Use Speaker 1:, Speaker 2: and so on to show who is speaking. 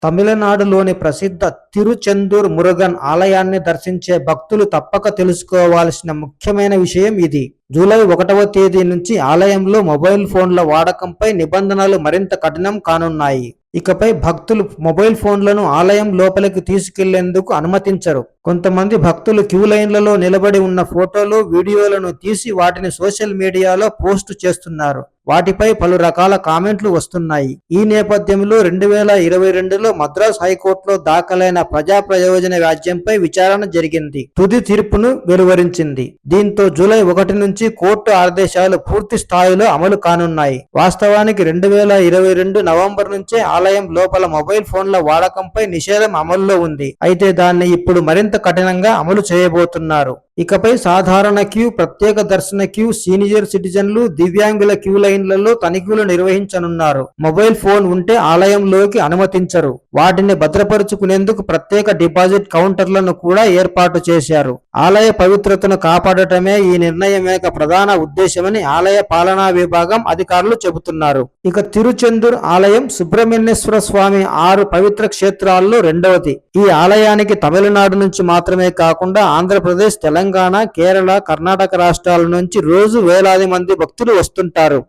Speaker 1: తమిళనాడులోని ప్రసిద్ధ తిరుచెందూర్ మురుగన్ ఆలయాన్ని దర్శించే భక్తులు తప్పక తెలుసుకోవాల్సిన ముఖ్యమైన విషయం ఇది. జూలై 1వ తేదీ నుంచి ఆలయంలో మొబైల్ ఫోన్ల వాడకంపై నిబంధనలు మరింత కఠినం కానున్నాయి. ఇకపై భక్తులు మొబైల్ ఫోన్లను ఆలయం లోపలికి తీసుకెళ్లేందుకు అనుమతించరు. కొంతమంది భక్తులు క్యూ లైన్లలో నిలబడి ఉన్న ఫోటోలు, వీడియోలను తీసి వాటిని సోషల్ మీడియాలో పోస్టు చేస్తున్నారు. వాటిపై పలు రకాల కామెంట్లు వస్తున్నాయి. ఈ నేపథ్యంలో 2022లో మద్రాస్ హైకోర్టులో దాఖలైన ప్రజా ప్రయోజన వ్యాజ్యంపై విచారణ జరిగింది. తుది తీర్పును వెలువరించింది. దీంతో జూలై 1 నుంచి కోర్టు ఆదేశాలు పూర్తి స్థాయిలో అమలు కానున్నాయి. వాస్తవానికి 2022 నవంబర్ నుంచే ఆలయం లోపల మొబైల్ ఫోన్ల వాడకంపై నిషేధం అమల్లో ఉంది. అయితే దాన్ని ఇప్పుడు మరింత కఠినంగా అమలు చేయబోతున్నారు. ఇకపై సాధారణ క్యూ, ప్రత్యేక దర్శన క్యూ, సీనియర్ సిటిజన్లు, దివ్యాంగుల క్యూ లైన్లలో తనిఖీలు నిర్వహించనున్నారు. మొబైల్ ఫోన్ ఉంటే ఆలయంలోకి అనుమతించరు. వాటిని భద్రపరుచుకునేందుకు ప్రత్యేక డిపాజిట్ కౌంటర్లను కూడా ఏర్పాటు చేశారు. ఆలయ పవిత్రతను కాపాడటమే ఈ నిర్ణయం యొక్క ప్రధాన ఉద్దేశమని ఆలయ పాలనా విభాగం అధికారులు చెబుతున్నారు. ఇక తిరుచెందూర్ ఆలయం సుబ్రహ్మణ్యేశ్వర స్వామి 6 పవిత్ర క్షేత్రాల్లో రెండవది. ఈ ఆలయానికి తమిళనాడు నుంచి మాత్రమే కాకుండా ఆంధ్రప్రదేశ్, తెలంగాణ, కేరళ, కర్ణాటక రాష్ట్రాల నుంచి రోజు వేలాది మంది భక్తులు వస్తుంటారు.